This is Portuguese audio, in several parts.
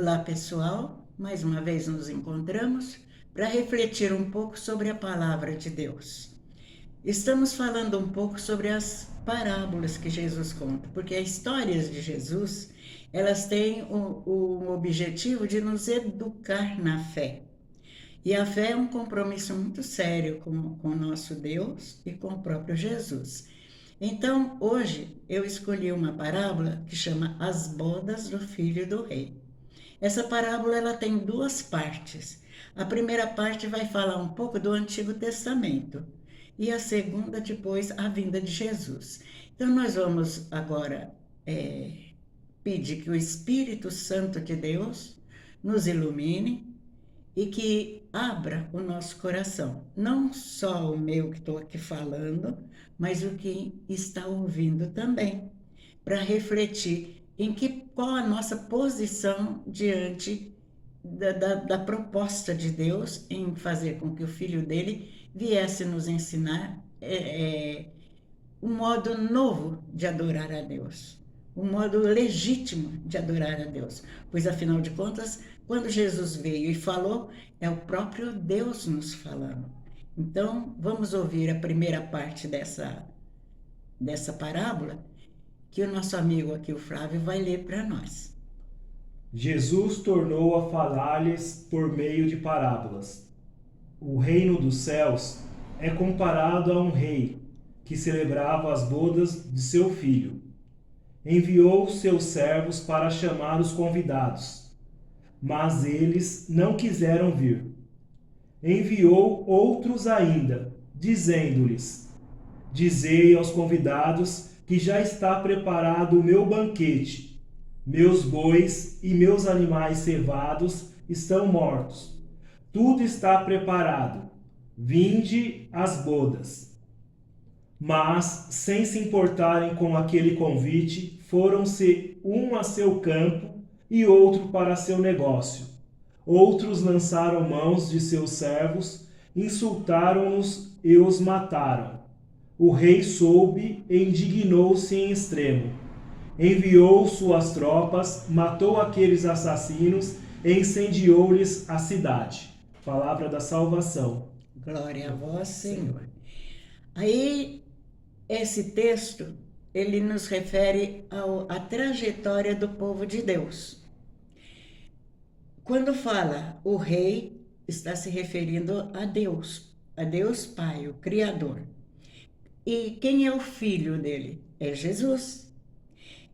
Olá, pessoal. Mais uma vez nos encontramos para refletir um pouco sobre a palavra de Deus. Estamos falando um pouco sobre as parábolas que Jesus conta, porque as histórias de Jesus, elas têm o objetivo de nos educar na fé. E a fé é um compromisso muito sério com o nosso Deus e com o próprio Jesus. Então, hoje eu escolhi uma parábola que chama As Bodas do Filho do Rei. Essa parábola ela tem duas partes. A primeira parte vai falar um pouco do Antigo Testamento e a segunda depois a vinda de Jesus. Então nós vamos agora pedir que o Espírito Santo de Deus nos ilumine e que abra o nosso coração. Não só o meu que estou aqui falando, mas o que está ouvindo também, para refletir qual a nossa posição diante da proposta de Deus em fazer com que o Filho dele viesse nos ensinar um modo novo de adorar a Deus, um modo legítimo de adorar a Deus, pois afinal de contas, quando Jesus veio e falou, é o próprio Deus nos falando. Então, vamos ouvir a primeira parte dessa parábola, que o nosso amigo aqui, o Flávio, vai ler para nós. Jesus tornou a falar-lhes por meio de parábolas. O reino dos céus é comparado a um rei que celebrava as bodas de seu filho. Enviou seus servos para chamar os convidados, mas eles não quiseram vir. Enviou outros ainda, dizendo-lhes: Dizei aos convidados que já está preparado o meu banquete. Meus bois e meus animais cevados estão mortos. Tudo está preparado. Vinde às bodas. Mas, sem se importarem com aquele convite, foram-se um a seu campo e outro para seu negócio. Outros lançaram mãos de seus servos, insultaram-nos e os mataram. O rei soube e indignou-se em extremo. Enviou suas tropas, matou aqueles assassinos e incendiou-lhes a cidade. Palavra da salvação. Glória a vós, Senhor. Aí, esse texto, ele nos refere à trajetória do povo de Deus. Quando fala o rei, está se referindo a Deus Pai, o Criador. E quem é o filho dele? É Jesus.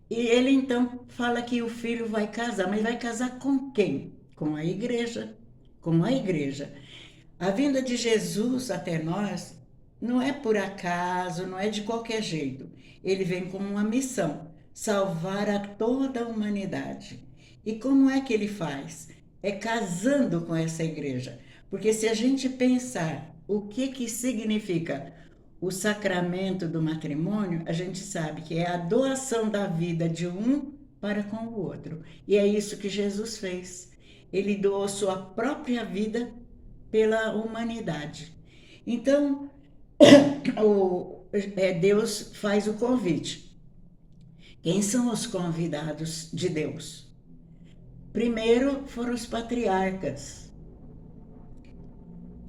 E ele então fala que o filho vai casar, mas vai casar com quem? Com a igreja. Com a igreja. A vinda de Jesus até nós não é por acaso, não é de qualquer jeito. Ele vem com uma missão, salvar a toda a humanidade. E como é que ele faz? É casando com essa igreja. Porque se a gente pensar o que significa o sacramento do matrimônio, a gente sabe que é a doação da vida de um para com o outro. E é isso que Jesus fez. Ele doou sua própria vida pela humanidade. Então, Deus faz o convite. Quem são os convidados de Deus? Primeiro foram os patriarcas.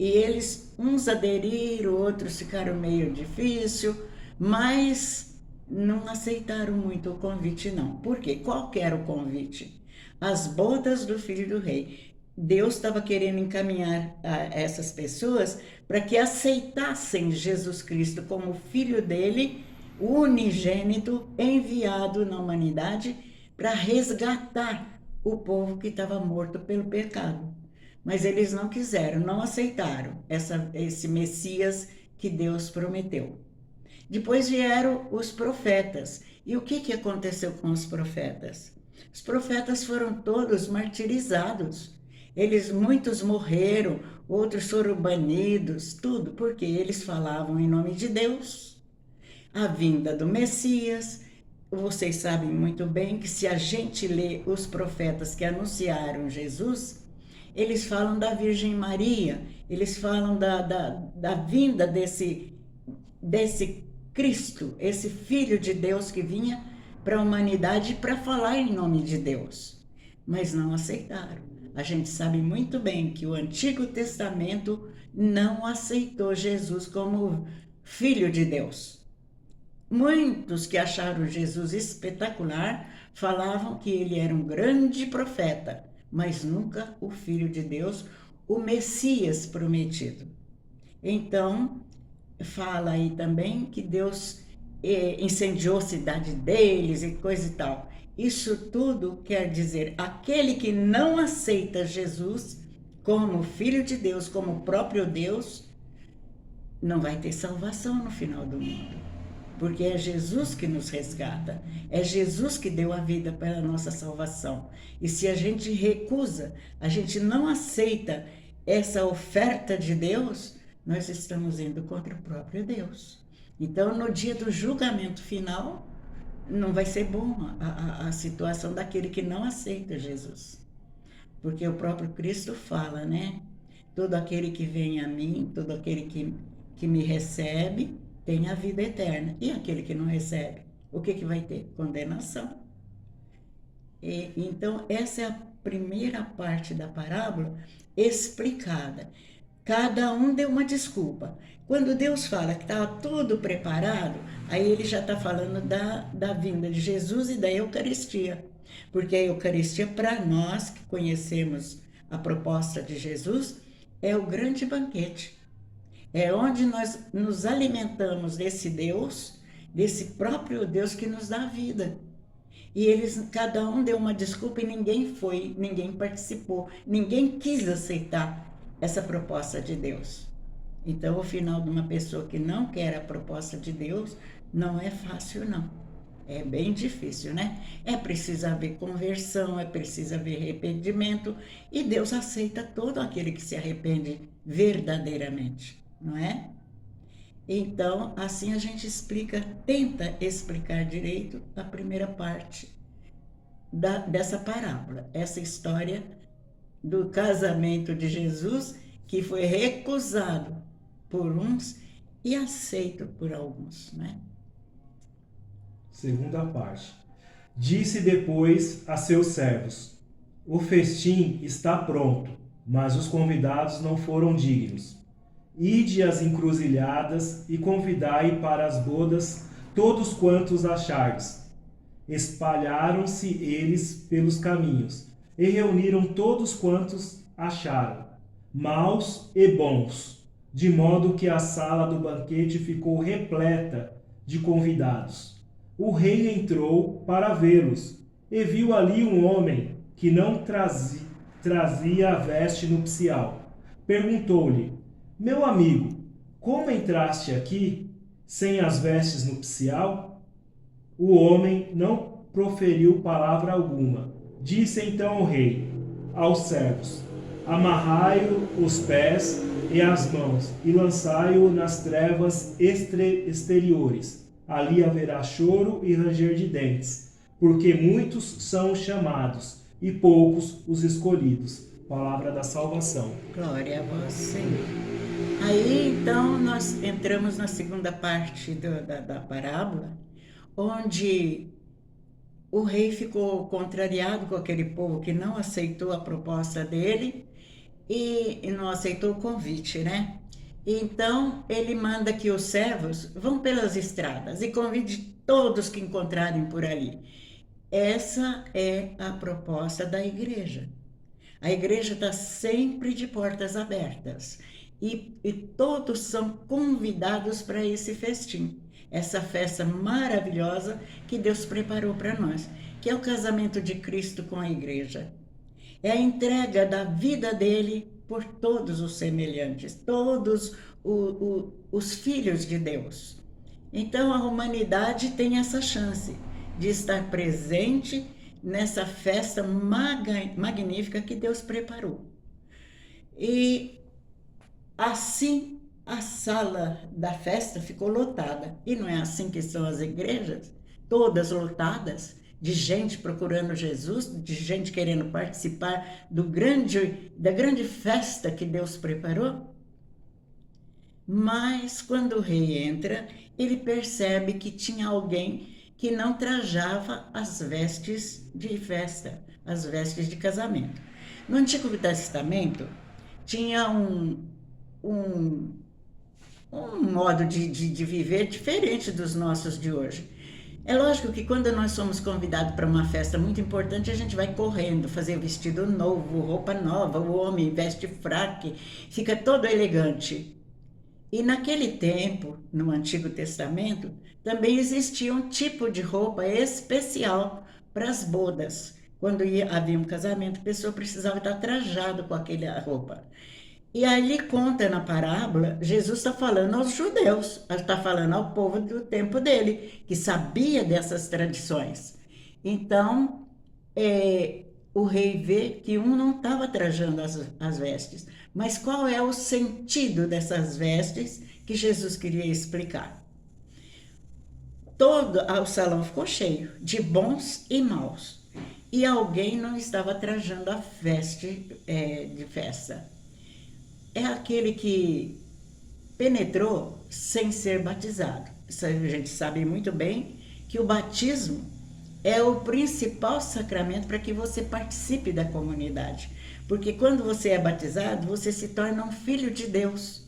E eles, uns aderiram, outros ficaram meio difícil, mas não aceitaram muito o convite, não. Por quê? Qual que era o convite? As bodas do filho do rei. Deus estava querendo encaminhar essas pessoas para que aceitassem Jesus Cristo como filho dele, o unigênito, enviado na humanidade para resgatar o povo que estava morto pelo pecado. Mas eles não quiseram, não aceitaram esse Messias que Deus prometeu. Depois vieram os profetas. E o que aconteceu com os profetas? Os profetas foram todos martirizados. Muitos morreram, outros foram banidos, tudo porque eles falavam em nome de Deus. A vinda do Messias. Vocês sabem muito bem que se a gente lê os profetas que anunciaram Jesus, eles falam da Virgem Maria, eles falam da vinda desse Cristo, esse Filho de Deus que vinha para a humanidade para falar em nome de Deus. mas não aceitaram. A gente sabe muito bem que o Antigo Testamento não aceitou Jesus como Filho de Deus. Muitos que acharam Jesus espetacular falavam que ele era um grande profeta, mas nunca o Filho de Deus, o Messias prometido. Então, fala aí também que Deus incendiou a cidade deles e coisa e tal. Isso tudo quer dizer, aquele que não aceita Jesus como Filho de Deus, como próprio Deus, não vai ter salvação no final do mundo. Porque é Jesus que nos resgata, é Jesus que deu a vida para a nossa salvação. E se a gente recusa, a gente não aceita essa oferta de Deus, nós estamos indo contra o próprio Deus. Então, no dia do julgamento final, não vai ser bom a situação daquele que não aceita Jesus. Porque o próprio Cristo fala, né? Todo aquele que vem a mim, todo aquele que me recebe, tem a vida eterna. E aquele que não recebe, o que vai ter? Condenação. Então, essa é a primeira parte da parábola explicada. Cada um deu uma desculpa. Quando Deus fala que estava tudo preparado, aí ele já está falando da vinda de Jesus e da Eucaristia. Porque a Eucaristia, para nós que conhecemos a proposta de Jesus, é o grande banquete. É onde nós nos alimentamos desse Deus, desse próprio Deus que nos dá a vida. E cada um deu uma desculpa e ninguém foi, ninguém participou, ninguém quis aceitar essa proposta de Deus. Então, o final de uma pessoa que não quer a proposta de Deus não é fácil, não. É bem difícil, né? É preciso haver conversão, é preciso haver arrependimento, e Deus aceita todo aquele que se arrepende verdadeiramente, não é? Então, assim a gente tenta explicar direito a primeira parte dessa parábola, essa história do casamento de Jesus, que foi recusado por uns e aceito por alguns, né? Segunda parte. Disse depois a seus servos: o festim está pronto, mas os convidados não foram dignos. Ide às encruzilhadas e convidai para as bodas todos quantos achardes. Espalharam-se eles pelos caminhos e reuniram todos quantos acharam, maus e bons, de modo que a sala do banquete ficou repleta de convidados. O rei entrou para vê-los e viu ali um homem que não trazia a veste nupcial. Perguntou-lhe: meu amigo, como entraste aqui sem as vestes nupcial? O homem não proferiu palavra alguma. Disse então o rei aos servos: amarrai-o os pés e as mãos e lançai-o nas trevas exteriores. Ali haverá choro e ranger de dentes, porque muitos são os chamados e poucos os escolhidos. Palavra da salvação. Glória a vós, Senhor. Aí, então, nós entramos na segunda parte da parábola, onde o rei ficou contrariado com aquele povo que não aceitou a proposta dele e não aceitou o convite, né? Então, ele manda que os servos vão pelas estradas e convide todos que encontrarem por ali. Essa é a proposta da igreja. A igreja está sempre de portas abertas e todos são convidados para esse festim. Essa festa maravilhosa que Deus preparou para nós, que é o casamento de Cristo com a igreja. É a entrega da vida dele por todos os semelhantes, todos os filhos de Deus. Então a humanidade tem essa chance de estar presente nessa festa magnífica que Deus preparou. E assim a sala da festa ficou lotada. E não é assim que são as igrejas? Todas lotadas, de gente procurando Jesus, de gente querendo participar da grande festa que Deus preparou. Mas quando o rei entra, ele percebe que tinha alguém que não trajava as vestes de festa, as vestes de casamento. No Antigo Testamento, tinha um, um modo de viver diferente dos nossos de hoje. É lógico que quando nós somos convidados para uma festa muito importante, a gente vai correndo, fazer vestido novo, roupa nova, o homem veste fraque, fica todo elegante. E naquele tempo, no Antigo Testamento, também existia um tipo de roupa especial para as bodas. Quando havia um casamento, a pessoa precisava estar trajada com aquela roupa. E aí ele conta na parábola, Jesus está falando aos judeus, está falando ao povo do tempo dele, que sabia dessas tradições. Então, o rei vê que um não estava trajando as vestes, mas qual é o sentido dessas vestes que Jesus queria explicar? Todo o salão ficou cheio de bons e maus, e alguém não estava trajando a veste de festa. É aquele que penetrou sem ser batizado. A gente sabe muito bem que o batismo é o principal sacramento para que você participe da comunidade. Porque quando você é batizado, você se torna um filho de Deus,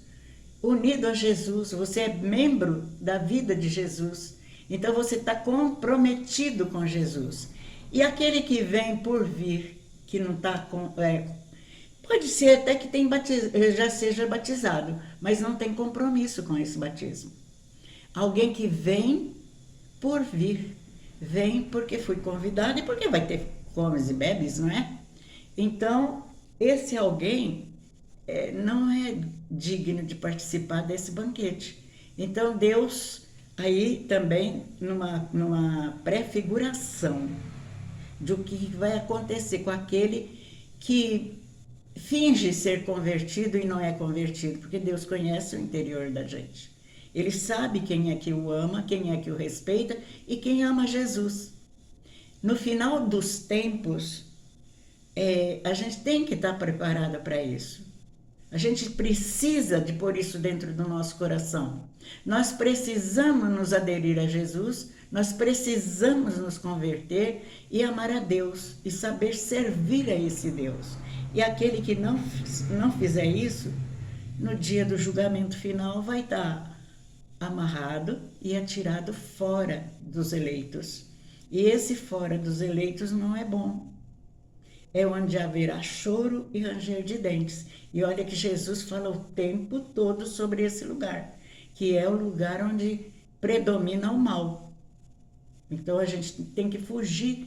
unido a Jesus, você é membro da vida de Jesus. Então você está comprometido com Jesus. E aquele que vem por vir, que não está pode ser até que já seja batizado, mas não tem compromisso com esse batismo. Alguém que vem por vir, vem porque foi convidado e porque vai ter comes e bebes, não é? Então, esse alguém não é digno de participar desse banquete. Então, Deus, aí também, numa prefiguração do que vai acontecer com aquele que finge ser convertido e não é convertido, porque Deus conhece o interior da gente. Ele sabe quem é que o ama, quem é que o respeita e quem ama Jesus. No final dos tempos, a gente tem que estar preparada para isso. A gente precisa de pôr isso dentro do nosso coração. Nós precisamos nos aderir a Jesus, nós precisamos nos converter e amar a Deus e saber servir a esse Deus. E aquele que não fizer isso, no dia do julgamento final vai estar amarrado e atirado fora dos eleitos. E esse fora dos eleitos não é bom. É onde haverá choro e ranger de dentes. E olha que Jesus fala o tempo todo sobre esse lugar, que é o lugar onde predomina o mal. Então a gente tem que fugir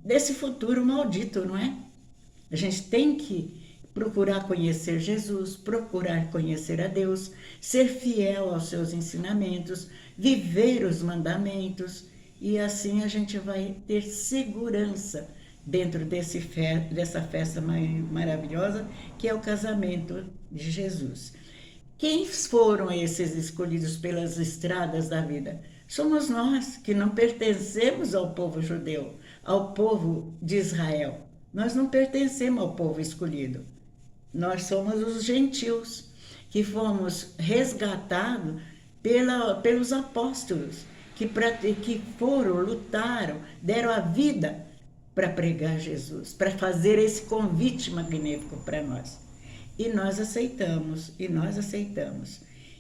desse futuro maldito, não é? A gente tem que procurar conhecer Jesus, procurar conhecer a Deus, ser fiel aos seus ensinamentos, viver os mandamentos, e assim a gente vai ter segurança dentro dessa festa maravilhosa que é o casamento de Jesus. Quem foram esses escolhidos pelas estradas da vida? Somos nós que não pertencemos ao povo judeu, ao povo de Israel. Nós não pertencemos ao povo escolhido. Nós somos os gentios que fomos resgatados pelos apóstolos que foram, lutaram, deram a vida para pregar Jesus, para fazer esse convite magnífico para nós. E nós aceitamos.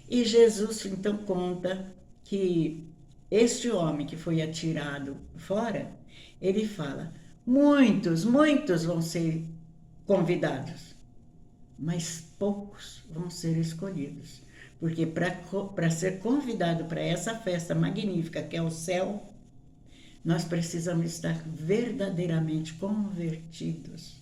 E Jesus então conta que este homem que foi atirado fora, ele fala, muitos vão ser convidados, mas poucos vão ser escolhidos. Porque para ser convidado para essa festa magnífica que é o céu, nós precisamos estar verdadeiramente convertidos,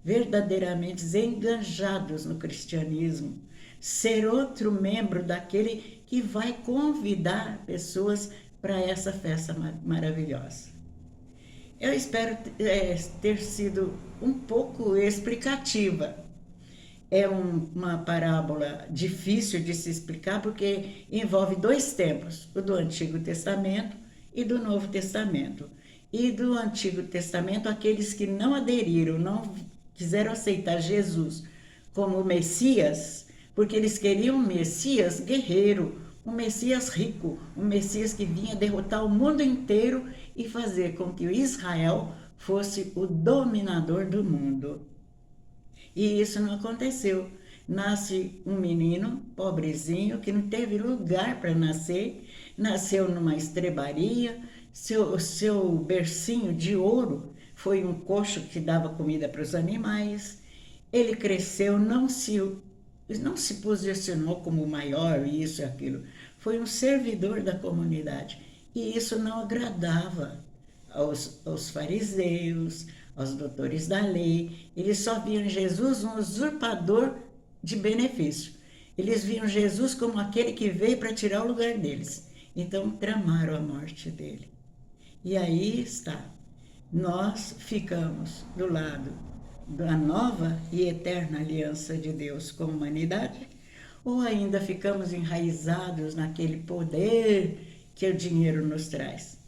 verdadeiramente engajados no cristianismo, ser outro membro daquele que vai convidar pessoas para essa festa maravilhosa. Eu espero ter sido um pouco explicativa. É uma parábola difícil de se explicar porque envolve dois tempos, o do Antigo Testamento e do Novo Testamento. E do Antigo Testamento, aqueles que não aderiram, não quiseram aceitar Jesus como Messias, porque eles queriam um Messias guerreiro, um Messias rico, um Messias que vinha derrotar o mundo inteiro e fazer com que o Israel fosse o dominador do mundo. E isso não aconteceu. Nasce um menino pobrezinho que não teve lugar para nascer, nasceu numa estrebaria, seu bercinho de ouro foi um coxo que dava comida para os animais. Ele cresceu, não se posicionou como o maior, isso e aquilo. Foi um servidor da comunidade. E isso não agradava aos fariseus, aos doutores da lei. Eles só viam Jesus um usurpador de benefício. Eles viam Jesus como aquele que veio para tirar o lugar deles. Então tramaram a morte dele. E aí está. Nós ficamos do lado da nova e eterna aliança de Deus com a humanidade, ou ainda ficamos enraizados naquele poder que o dinheiro nos traz?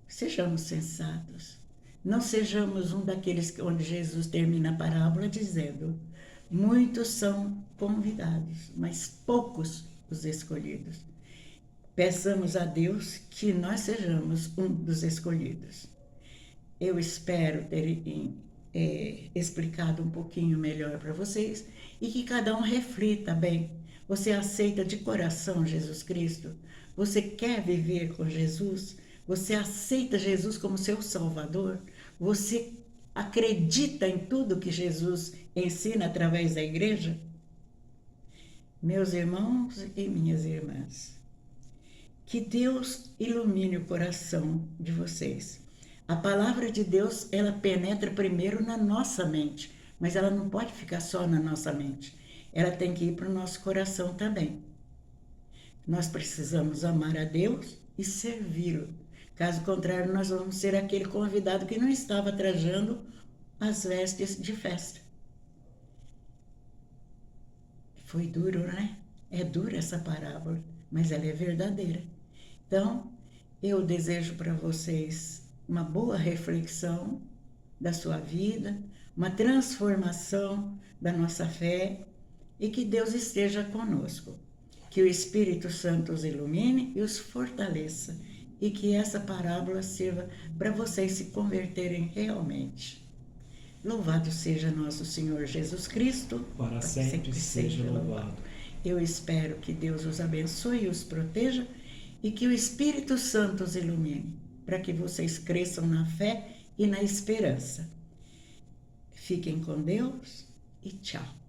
Sejamos sensatos. Não sejamos um daqueles onde Jesus termina a parábola dizendo: muitos são convidados, mas poucos os escolhidos. Peçamos a Deus que nós sejamos um dos escolhidos. Eu espero ter explicado um pouquinho melhor para vocês e que cada um reflita bem. Você aceita de coração Jesus Cristo? Você quer viver com Jesus? Você aceita Jesus como seu Salvador? Você acredita em tudo que Jesus ensina através da igreja? Meus irmãos e minhas irmãs, que Deus ilumine o coração de vocês. A palavra de Deus, ela penetra primeiro na nossa mente, mas ela não pode ficar só na nossa mente. Ela tem que ir para o nosso coração também. Nós precisamos amar a Deus e servi-lo. Caso contrário, nós vamos ser aquele convidado que não estava trajando as vestes de festa. Foi duro, né? É dura essa parábola, mas ela é verdadeira. Então, eu desejo para vocês uma boa reflexão da sua vida, uma transformação da nossa fé e que Deus esteja conosco. Que o Espírito Santo os ilumine e os fortaleça e que essa parábola sirva para vocês se converterem realmente. Louvado seja nosso Senhor Jesus Cristo, para sempre seja louvado. Eu espero que Deus os abençoe e os proteja e que o Espírito Santo os ilumine, para que vocês cresçam na fé e na esperança. Fiquem com Deus e tchau.